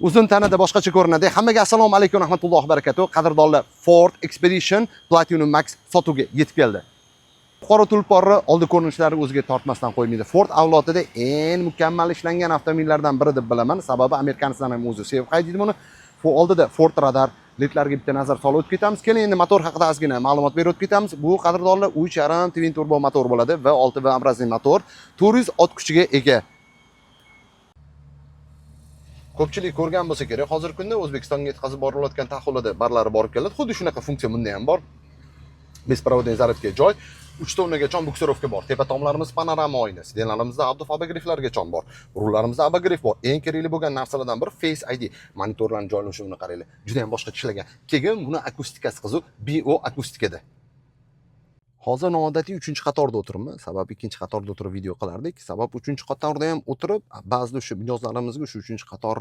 Uzun tanada boshqacha ko'rinadi. Hammaga assalomu alaykum va rahmatullohi va barakatuh. Qadrdonlar, Ford Expedition Platinum Max sotuvga yetib keldi. Qora tulporni oldi ko'rinishlari o'ziga tortmasdan qo'ymaydi. Ford avlodida eng mukammal ishlangan avtomobillardan biri deb bilaman. Sababi amerikanlarning ham o'zi sevib haydaydi buni. Oldida Ford Radar ledlarga bitta nazar solib o'tib ketamiz. Keling endi motor haqida ozgina ma'lumot berib o'tib ketamiz. Bu qadrdonlar 3.5 twin turbo motor bo'ladi va 6 V obrazli motor, 400 ot kuchiga ega. Ko'pchilik ko'rgan bo'lsa kerak, hozirgi kunda O'zbekistonga yetkazib borilayotgan tahvilida barlari borib keladi. Xuddi shunaqa funksiya bunda ham bor. Беспроводный zaryadga joy, 3 tonnagacha buksurovka bor. Tepa tomlarimiz panorama oyna, sidenlarimizda abdufabogriflargacha bor. Rullarimizda abogrif bor. Eng kerakli bo'lgan narsalardan biri Face ID. Monitorlarning joylashuvini qaranglar. Juda ham boshqa ishlagan. Keyin buni akustikasi qiziq, bio akustikada. Hozir noodatiy 3-qatorda o'tiribman. Sababi 2-qatorda o'tirib video qilardik. Sabab 3-qatorda ham o'tirib, ba'zida o'sha mijozlarimizga shu 3-qator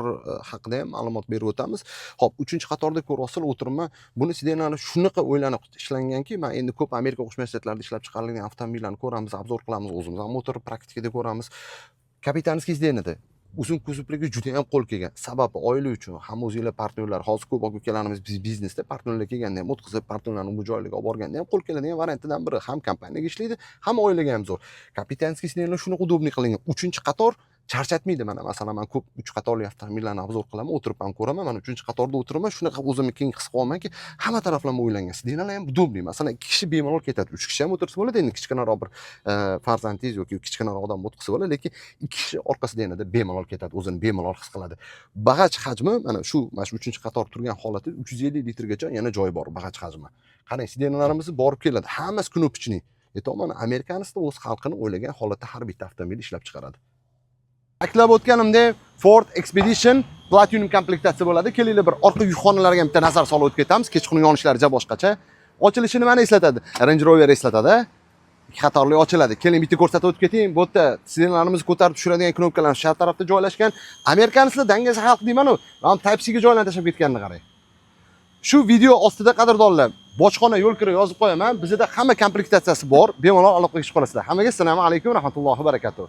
haqida ham ma'lumot berib o'tamiz. Xo'p, 3-qatorda ko'rasizlar o'tiribman. Buni sidenlari shunaqa o'ylanib ishlanganki, men endi ko'p Amerika Qo'shma Shtatlarida ishlab chiqarilgan avtomobillarni ko'ramiz, obzor qilamiz, o'zimiz ham o'tirib praktikada ko'ramiz. Kapitanskiy sidenida uzun kuzupligi juda ham qo'l kelgan. Sababi oila uchun ham o'zingizlar partnyorlar, hozir ko'p ukalarimiz biznesda partnyorlar kelganda ham o'tkazib, partnyorlarni bu joylarga olib borganda ham qo'l keladigan variantlardan biri. Ham kompaniyaga ishlaydi, ham oilaga ham zo'r. Kapitanskiy sidenlar shunaqa udobniy qilingan. 3-qator charchatmaydi mana. Masalan, men ko'p 3 qatorli avtomobillarni obzor qilaman, o'tirib ham ko'raman. Mana 3-qatorda o'tiraman, shunaqa o'zimni keng his qilamanki, hamma taraflama o'ylangan. Sidenlar ham udobniy. Masalan, 2 kishi bemalol ketadi. 3 kishi ham o'tirsa bo'ladi, endi kichkinaroq bir farzandingiz yoki kichkinaroq odam o'tkazsa bo'ladi, lekin 2 kishi orqasida yanada bemalol ketadi, o'zini bemalol his qiladi. Bagaj hajmi mana shu 3-qator turgan holati 350 litrgacha yana joy bor bagaj hajmi. Qarang, sidenlarimiz borib keladi. Hammasi knopочный. Mana amerikanislar o'z xalqini o'ylagan holatda har bitta avtomobil ishlab chiqaradi. Ta'kidlab o'tganimdek, Ford Expedition Platinum komplektatsiya bo'ladi. Kelinglar bir orqa yukxonalarga bitta nazar solib o'tib ketamiz. Kechqurun yonishlari boshqacha. Ochilishi nimani eslatadi? Range Rover eslatadi. 2 qatorli ochiladi. Keling bitta ko'rsatib o'tib keting. Bu yerda sidenlarimizni ko'tarib tushiradigan knopkalar shu tarafda joylashgan. Amerikanislar dangasa xalq deyman-ku. Mana Type-C ga joylanib tashlab ketganini qarang. Shu video ostida qadrdonlar, bojxona yo'l kira yozib qo'yaman. Bizda hamma komplektatsiyasi bor. Bemalol aloqaga chiqib qolasizlar. Hammaga assalomu alaykum va rahmatullohi va barakatuh.